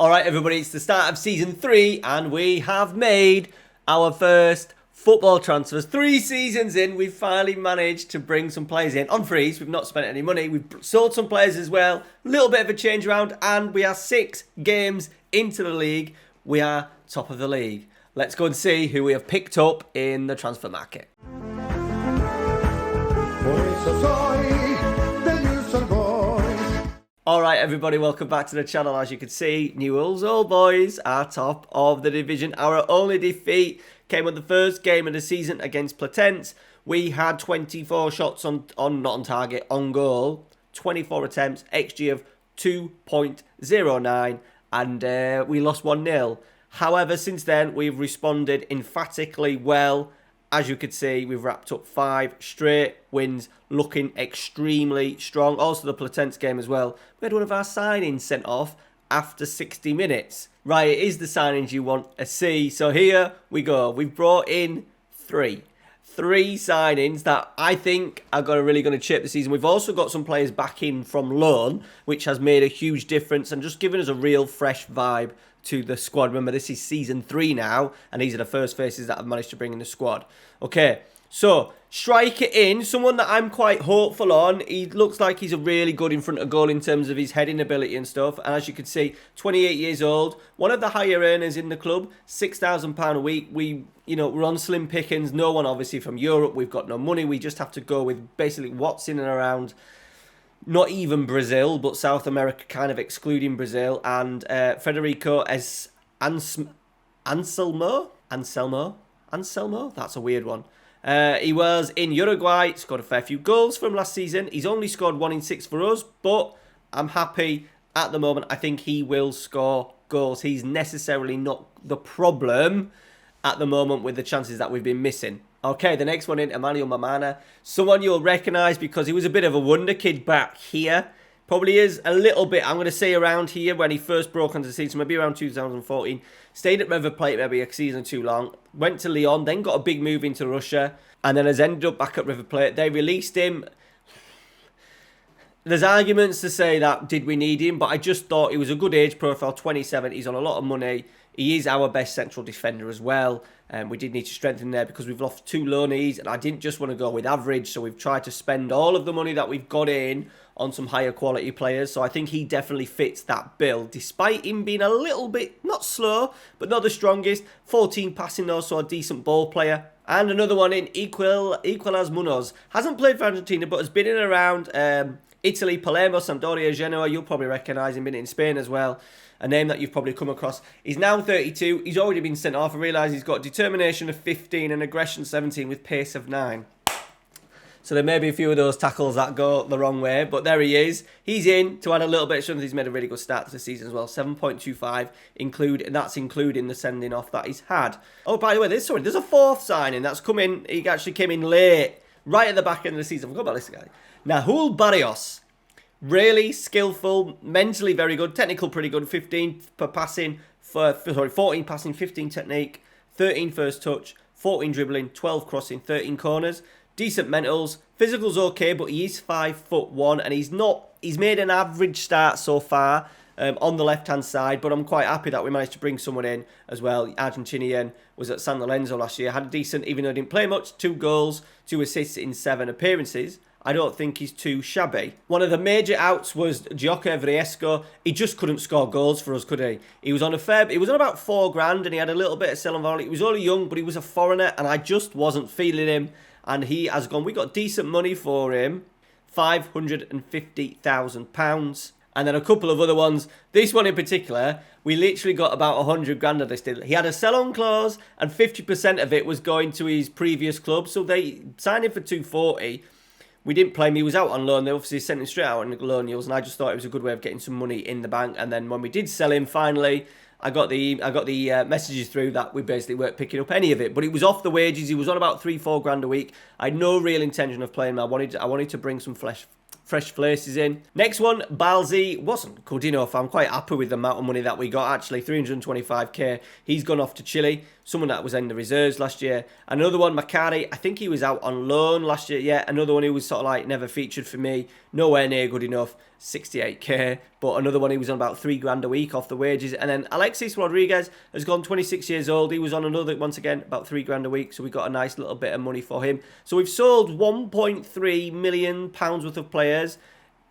Alright everybody, it's the start of Season 3 and we have made our first football transfers. 3 seasons in, we've finally managed to bring some players in on freeze. We've not spent any money. We've sold some players as well. A little bit of a change around and we are 6 games into the league. We are top of the league. Let's go and see who we have picked up in the transfer market. Alright everybody, welcome back to the channel. As you can see, Newell's Old Boys are top of the division. Our only defeat came on the first game of the season against Platense. We had 24 shots not on target, on goal, 24 attempts, XG of 2.09 and we lost 1-0. However, since then, we've responded emphatically well. As you can see, we've wrapped up 5 straight wins, looking extremely strong. Also, the Platense game as well. We had one of our signings sent off after 60 minutes. Right, it is the signings you want to see. So here we go. We've brought in 3 signings that I think are really going to chip the season. We've also got some players back in from loan, which has made a huge difference and just given us a real fresh vibe to the squad. Remember, this is Season 3 now, and these are the first faces that I've managed to bring in the squad. Okay, so striker in, someone that I'm quite hopeful on. He looks like he's a really good in front of goal in terms of his heading ability and stuff. And as you can see, 28 years old, one of the higher earners in the club, £6,000 a week. We're on slim pickings. No one obviously from Europe. We've got no money. We just have to go with basically what's in and around. Not even Brazil, but South America, kind of excluding Brazil. And Federico Anselmo? That's a weird one. He was in Uruguay, scored a fair few goals from last season. He's only scored 1 in 6 for us, but I'm happy at the moment. I think he will score goals. He's necessarily not the problem at the moment with the chances that we've been missing. Okay, the next one in, Emmanuel Mamana. Someone you'll recognise because he was a bit of a wonder kid back here. Probably is a little bit, I'm going to say around here when he first broke onto the scene, so maybe around 2014. Stayed at River Plate maybe a season too long. Went to Lyon, then got a big move into Russia. And then has ended up back at River Plate. They released him. There's arguments to say that, did we need him? But I just thought he was a good age profile, 27. He's on a lot of money. He is our best central defender as well. We did need to strengthen there because we've lost 2 loanees. And I didn't just want to go with average. So we've tried to spend all of the money that we've got in on some higher quality players. So I think he definitely fits that bill. Despite him being a little bit, not slow, but not the strongest. 14 passing though, so a decent ball player. And another one in, Equilaz Munoz. Hasn't played for Argentina, but has been in and around Italy, Palermo, Sampdoria, Genoa. You'll probably recognise him, been in Spain as well. A name that you've probably come across. He's now 32. He's already been sent off. I realise he's got determination of 15 and aggression 17 with pace of 9. So there may be a few of those tackles that go the wrong way, but there he is. He's in to add a little bit of strength. He's made a really good start to the season as well. 7.25, that's including the sending off that he's had. Oh, by the way, there's a 4th signing that's come in. He actually came in late, right at the back end of the season. I forgot about this guy. Nahul Barrios. Really skillful, mentally very good, technical pretty good. 14 passing, 15 technique, 13 first touch, 14 dribbling, 12 crossing, 13 corners. Decent mentals, physical's okay, but he is 5'1" and he's made an average start so far on the left-hand side, but I'm quite happy that we managed to bring someone in as well. Argentinian was at San Lorenzo last year, had a decent, even though he didn't play much, 2 goals, 2 assists in 7 appearances. I don't think he's too shabby. One of the major outs was Gioca Vriesco. He just couldn't score goals for us, could he? He was on about $4,000 and he had a little bit of selling value. He was only young, but he was a foreigner and I just wasn't feeling him. And he has gone, we got decent money for him, £550,000. And then a couple of other ones. This one in particular, we literally got about $100,000 of this deal. He had a sell-on clause and 50% of it was going to his previous club. So they signed him for $240,000. We didn't play him. He was out on loan. They obviously sent him straight out on loan deals, and I just thought it was a good way of getting some money in the bank. And then when we did sell him, finally, I got the messages through that we basically weren't picking up any of it. But it was off the wages. He was on about $3-4 a week. I had no real intention of playing him. I wanted to bring some fresh faces in. Next one, Balzi wasn't good enough. I'm quite happy with the amount of money that we got, actually, 325k. He's gone off to Chile. someone that was in the reserves last year. Another one, Makari, I think he was out on loan last year. Yeah, another one who was sort of like never featured for me. Nowhere near good enough, 68k. But another one, he was on about $3,000 a week off the wages. And then Alexis Rodriguez has gone 26 years old. He was on another, once again, about $3,000 a week. So we got a nice little bit of money for him. So we've sold £1.3 million worth of players.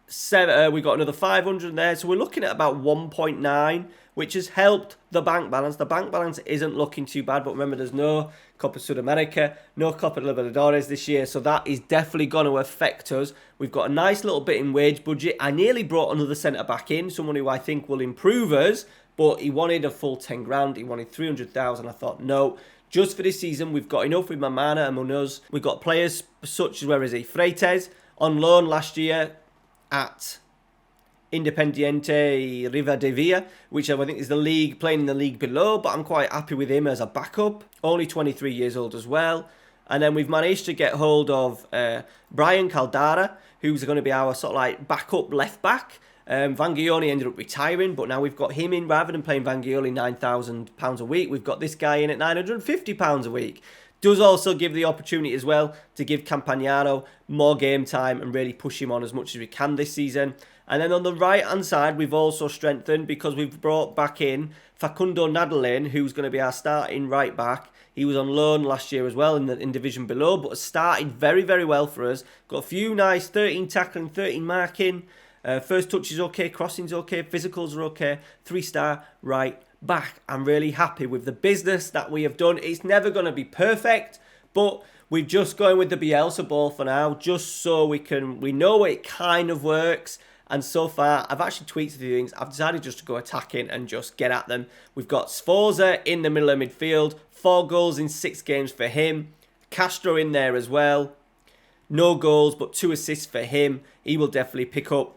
We got another 500 there. So we're looking at about 1.9, which has helped the bank balance. The bank balance isn't looking too bad, but remember, there's no Copa Sudamerica, no Copa Libertadores this year, so that is definitely going to affect us. We've got a nice little bit in wage budget. I nearly brought another centre-back in, someone who I think will improve us, but he wanted a full 10 grand. He wanted 300,000. I thought, no, just for this season, we've got enough with Mamana and Munoz. We've got players such as, where is he? Freites, on loan last year at Independiente Rivadavia, which I think is the league, playing in the league below, but I'm quite happy with him as a backup. Only 23 years old as well. And then we've managed to get hold of Brian Caldara, who's going to be our sort of like backup left back. Vangioli ended up retiring, but now we've got him in. Rather than paying Vangioli £9,000 a week, we've got this guy in at £950 a week. Does also give the opportunity as well to give Campagnaro more game time and really push him on as much as we can this season. And then on the right-hand side, we've also strengthened because we've brought back in Facundo Nadalin, who's going to be our starting right-back. He was on loan last year as well in division below, but has started very, very well for us. Got a few nice 13 tackling, 13 marking. First touch is okay, crossing's okay, physicals are okay. 3-star right back. I'm really happy with the business that we have done. It's never going to be perfect, but we're just going with the Bielsa ball for now, just so we know it kind of works. And so far, I've actually tweaked a few things. I've decided just to go attacking and just get at them. We've got Sforza in the middle of midfield. 4 goals in 6 games for him. Castro in there as well. No goals, but 2 assists for him. He will definitely pick up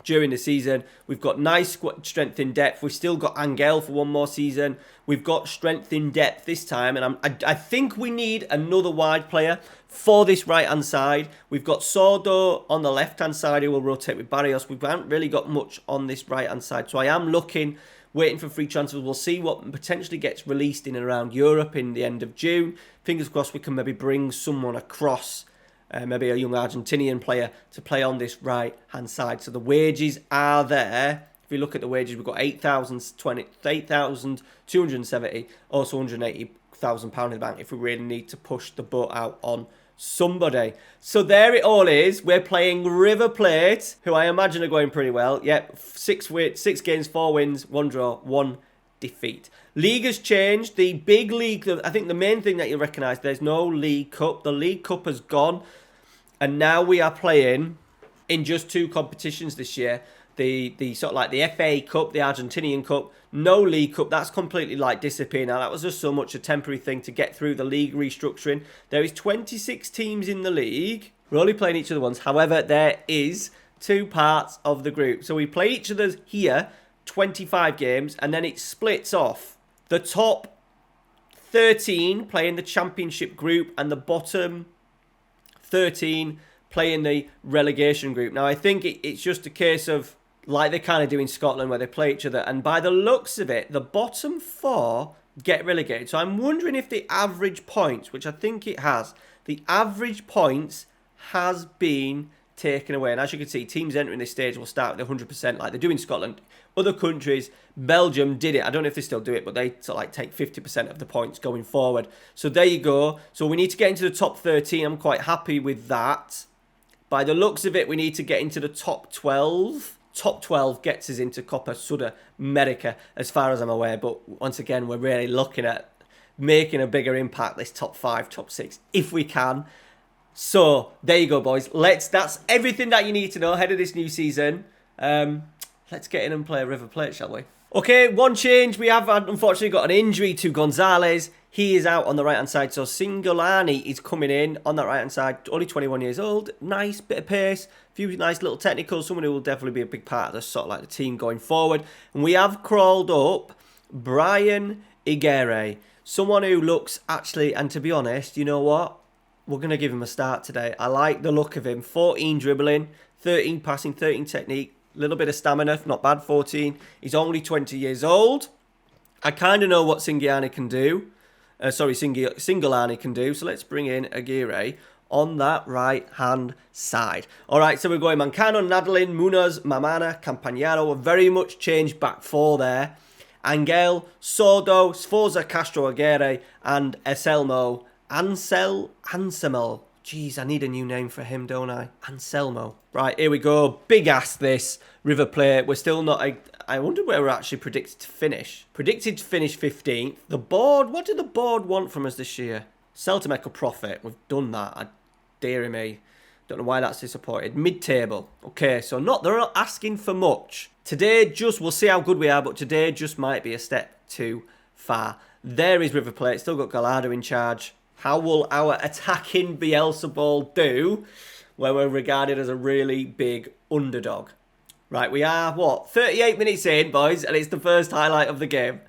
during the season. We've got nice strength in depth. We've still got Angel for one more season. We've got strength in depth this time, and I think we need another wide player for this right-hand side. We've got Sordo on the left-hand side who will rotate with Barrios. We haven't really got much on this right-hand side, so I am waiting for free transfers. We'll see what potentially gets released in and around Europe in the end of June. Fingers crossed we can maybe bring someone across, maybe a young Argentinian player, to play on this right-hand side. So the wages are there. If you look at the wages, we've got 8,270, also £180,000 in the bank if we really need to push the boat out on somebody. So there it all is. We're playing River Plate, who I imagine are going pretty well. Yep, 6 games, 4 wins, 1 draw, 1 defeat. League has changed. The big league, I think the main thing that you'll recognise, there's no League Cup. The League Cup has gone. And now we are playing in just 2 competitions this year. The sort of like the FA Cup, the Argentinian Cup, no League Cup. That's completely like disappeared now. That was just so much a temporary thing to get through the league restructuring. There is 26 teams in the league. We're only playing each other once. However, there is 2 parts of the group. So we play each other here, 25 games, and then it splits off. The top 13 play in the championship group, and the bottom 13 play in the relegation group. Now, I think it's just a case of, like they kind of do in Scotland, where they play each other, and by the looks of it, the bottom 4 get relegated. So I'm wondering if the average points, which I think it has, the average points has been taken away. And as you can see, teams entering this stage will start with 100% like they do in Scotland. Other countries, Belgium did it. I don't know if they still do it, but they sort of like take 50% of the points going forward. So there you go. So we need to get into the top 13. I'm quite happy with that. By the looks of it, we need to get into the top 12. Top 12 gets us into Copa Sudamerica, as far as I'm aware. But once again, we're really looking at making a bigger impact, this top 5, top 6, if we can. So there you go, boys. That's everything that you need to know ahead of this new season. Let's get in and play River Plate, shall we? Okay, one change. We have unfortunately got an injury to Gonzalez. He is out on the right-hand side, so Singolani is coming in on that right-hand side. Only 21 years old. Nice bit of pace. A few nice little technicals. Someone who will definitely be a big part of the sort of like the team going forward. And we have crawled up Brian Iguere. Someone who looks actually, and to be honest, you know what? We're going to give him a start today. I like the look of him. 14 dribbling, 13 passing, 13 technique. A little bit of stamina, not bad, 14. He's only 20 years old. I kind of know what Singiani can do. Singalani can do. So let's bring in Aguirre on that right-hand side. All right, so we're going Mancano, Nadalin, Munoz, Mamana, Campagnaro. We're very much changed back four there. Angel, Sordo, Sforza, Castro, Aguirre, and Anselmo. Jeez, I need a new name for him, don't I? Anselmo. Right, here we go. Big ass this. River Plate. We're still not... I wonder where we're actually predicted to finish. Predicted to finish 15th. The board... What did the board want from us this year? Sell to make a profit. We've done that. Dear me. Don't know why that's disappointed. Mid-table. Okay, so they're not asking for much. Today, we'll see how good we are, but today just might be a step too far. There is River Plate. Still got Gallardo in charge. How will our attacking Bielsa ball do where we're regarded as a really big underdog? Right, we are, 38 minutes in, boys, and it's the first highlight of the game.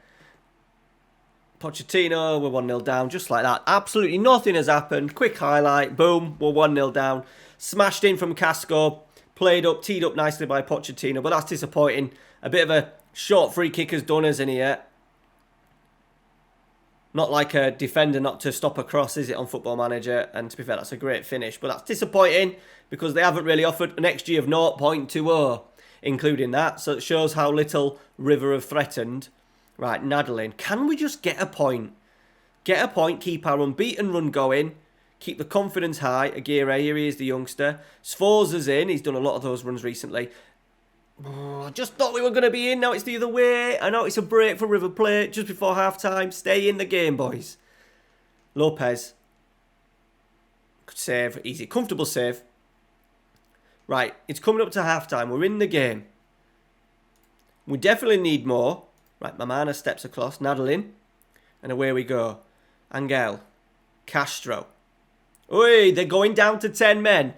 Pochettino, we're 1-0 down, just like that. Absolutely nothing has happened. Quick highlight, boom, we're 1-0 down. Smashed in from Casco, teed up nicely by Pochettino, but that's disappointing. A bit of a short free kick has done us in here. Not like a defender not to stop a cross, is it, on Football Manager? And to be fair, that's a great finish. But that's disappointing because they haven't really offered an XG of 0.20, including that. So it shows how little River have threatened. Right, Nadalin. Can we just get a point? Get a point, keep our unbeaten run going. Keep the confidence high. Aguirre, here he is, the youngster. Sforza's in. He's done a lot of those runs recently. Oh, I just thought we were going to be in. Now it's the other way. I know it's a break for River Plate just before half-time. Stay in the game, boys. Lopez. Good save. Easy. Comfortable save. Right. It's coming up to half-time. We're in the game. We definitely need more. Right. Mamana steps across. Nadalin. And away we go. Angel. Castro. Oi, they're going down to 10 men.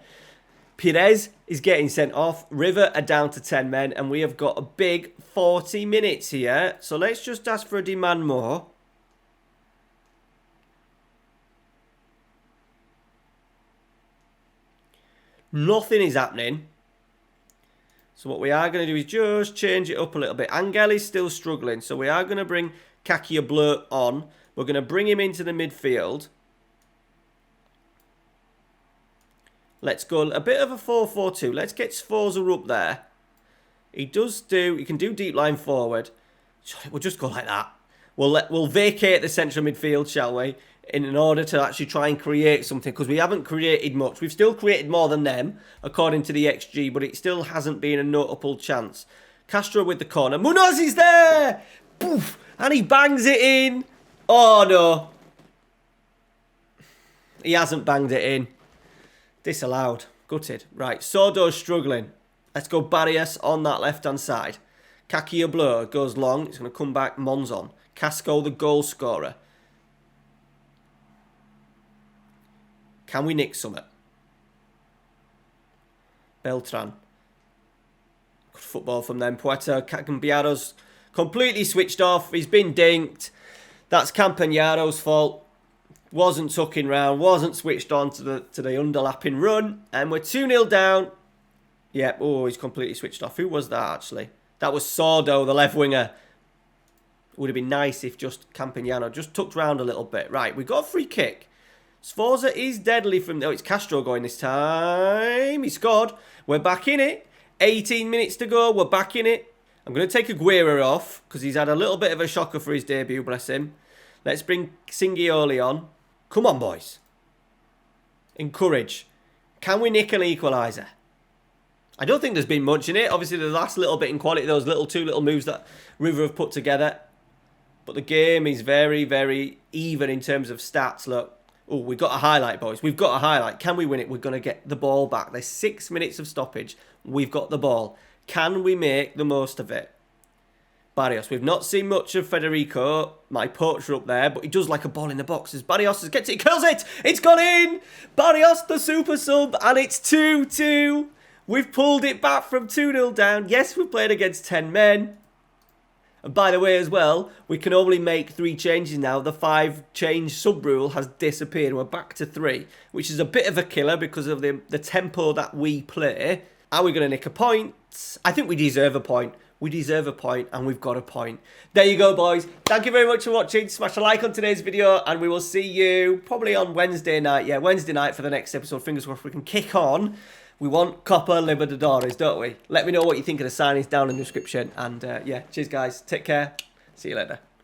Perez is getting sent off. River are down to 10 men. And we have got a big 40 minutes here. So let's just ask for a demand more. Nothing is happening. So what we are going to do is just change it up a little bit. Angel is still struggling. So we are going to bring Kakia Blur on. We're going to bring him into the midfield. Let's go a bit of a 4-4-2. Let's get Sforza up there. He can do deep line forward. We'll just go like that. We'll vacate the central midfield, shall we? In order to actually try and create something. Because we haven't created much. We've still created more than them, according to the XG. But it still hasn't been a notable chance. Castro with the corner. Munoz is there! Poof! And he bangs it in. Oh, no. He hasn't banged it in. Disallowed. Gutted. Right, Sordo's struggling. Let's go Barrios on that left-hand side. Kakia Blur goes long. It's going to come back. Monzon. Casco, the goal scorer. Can we nick something? Beltran. Good football from them. Puerto Cambiaro's completely switched off. He's been dinked. That's Campagnaro's fault. Wasn't tucking round, wasn't switched on to the underlapping run. And we're 2-0 down. Yep, oh, he's completely switched off. Who was that, actually? That was Sordo, the left winger. Would have been nice if just Campagnaro just tucked round a little bit. Right, we got a free kick. Sforza is deadly from... Oh, it's Castro going this time. He scored. We're back in it. 18 minutes to go. We're back in it. I'm going to take Aguirre off because he's had a little bit of a shocker for his debut, bless him. Let's bring Singioli on. Come on, boys. Encourage. Can we nick an equaliser? I don't think there's been much in it. Obviously, the last little bit in quality, those two little moves that River have put together. But the game is very, very even in terms of stats. Look. Oh, we've got a highlight, boys. We've got a highlight. Can we win it? We're going to get the ball back. There's 6 minutes of stoppage. We've got the ball. Can we make the most of it? Barrios. We've not seen much of Federico, my poacher up there, but he does like a ball in the box. As Barrios gets it, he curls it. It's gone in. Barrios, the super sub, and it's 2-2. We've pulled it back from 2-0 down. Yes, we've played against 10 men. And by the way, as well, we can only make 3 changes now. The 5-change sub-rule has disappeared. We're back to 3, which is a bit of a killer because of the tempo that we play. Are we going to nick a point? I think we deserve a point. We deserve a point, and we've got a point. There you go, boys. Thank you very much for watching. Smash a like on today's video, and we will see you probably on Wednesday night. Yeah, Wednesday night for the next episode. Fingers crossed we can kick on. We want Copper Libertadores, don't we? Let me know what you think of the signings down in the description. And yeah, cheers, guys. Take care. See you later.